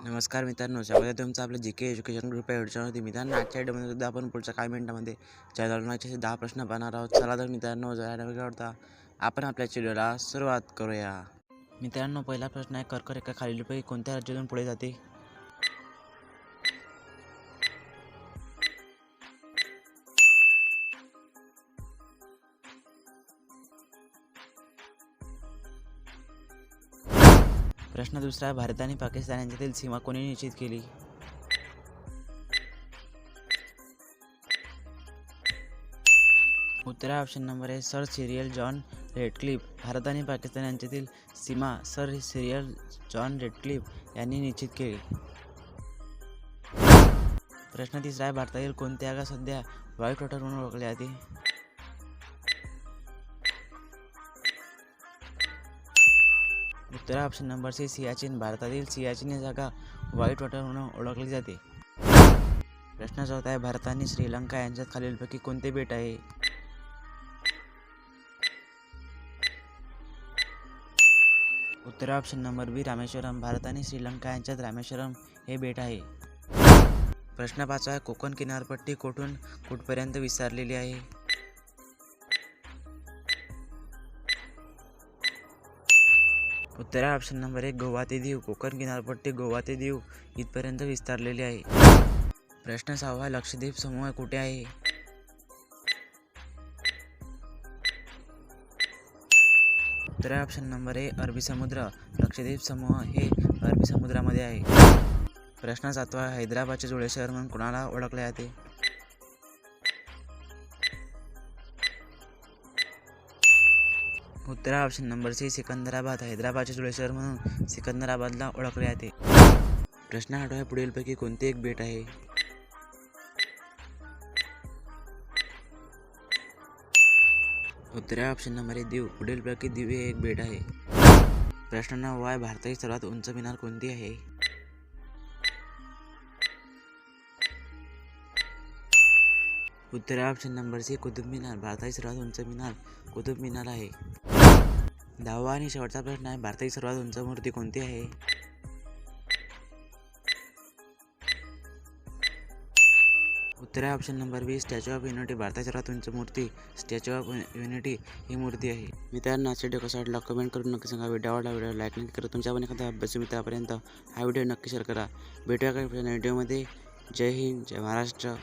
नमस्कार मित्रांनो, स्वागत आहे तुमचं आपलं जी.के एज्युकेशन ग्रुप या व्हिडिओवरती. मित्रांनो, आजच्या व्हिडिओमध्ये सुद्धा आपण पुढच्या काही मिनिटांमध्ये चंद्रग्रहणाचे 10 प्रश्न पाहणार आहोत. चला तर मित्रांनो, जरा नवीन आवडता आपण आपल्या व्हिडिओला सुरुवात करूया. मित्रांनो, पहिला प्रश्न आहे, कर्करेखा खालीलपैकी कोणत्या राज्यातून पुढे जाते? प्रश्न दुसरा आहे, भारत आणि पाकिस्तान यांच्यातील सीमा कोणी निश्चित केली? उत्तर ऑप्शन नंबर आहे Sir Cyril John Radcliffe. Bharat आणि पाकिस्तान यांच्यातील सीमा सर सिरियल जॉन रेडक्लिफ यांनी निश्चित केली. प्रश्न तिसरा आहे, भारतातील कोणते आगार सध्या व्हाईट वॉटर म्हणून ओळखले जाते? उत्तर ऑप्शन नंबर सी सियाचीन. भारतातील सियाचीन ही जागा व्हाईट वॉटर म्हणून ओळखली जाते. प्रश्न चौथा आहे, भारत आणि श्रीलंका यांच्यात खालीलपैकी कोणते बेट आहे? उत्तर ऑप्शन नंबर बी रामेश्वरम. भारत आणि श्रीलंका यांच्यात रामेश्वरम हे बेट आहे. प्रश्न पाचवा आहे, कोकण किनारपट्टी कुठून कुठपर्यंत विस्तारलेली आहे? उत्तर ऑप्शन नंबर एक गोवा ते दीव. कोकण किनारपट्टी गोवा ते दीव इथपर्यंत विस्तारलेली आहे. प्रश्न सहावा, लक्षद्वीप समूह कुठे आहे? उत्तर ऑप्शन नंबर ए अरबी समुद्र. लक्षद्वीप समूह हे अरबी समुद्रामध्ये आहे. प्रश्न सातवा, हैदराबादचे जुळे शहर म्हणून कोणाला ओळखले जाते? उत्तर ऑप्शन नंबर सी सिकंदराबाद. हैदराबादचे जुळे शहर म्हणून सिकंदराबादला ओळखले जाते. प्रश्न आठवा, पुढीलपैकी कोणते एक बेट आहे? उत्तर ऑप्शन नंबर ए दीव. पुढीलपैकी दीव हे एक बेट आहे. प्रश्न नववा आहे, भारताची सर्वात उंच मिनार कोणती आहे? उत्तर option number C Qutub Minar. भारताची सर्वात उंच मिनार कुतुब मिनार आहे. दहावा आणि शेवटचा प्रश्न आहे, भारताची सर्वात उंच मूर्ती कोणती आहे? उत्तर option number B Statue of Unity. भारताची सर्वात उंच मूर्ती स्टॅच्यू ऑफ युनिटी ही मूर्ती आहे. मित्रांनो, आजचा व्हिडिओ कसा वाटला कमेंट करून नक्की सांगा. व्हिडिओ आवडला व्हिडिओ लाईक नक्की करा. तुमच्या पण एखाद्या अभ्यासू मित्रापर्यंत हा व्हिडिओ नक्की शेअर करा. भेटूया काही व्हिडिओमध्ये. जय हिंद, जय महाराष्ट्र.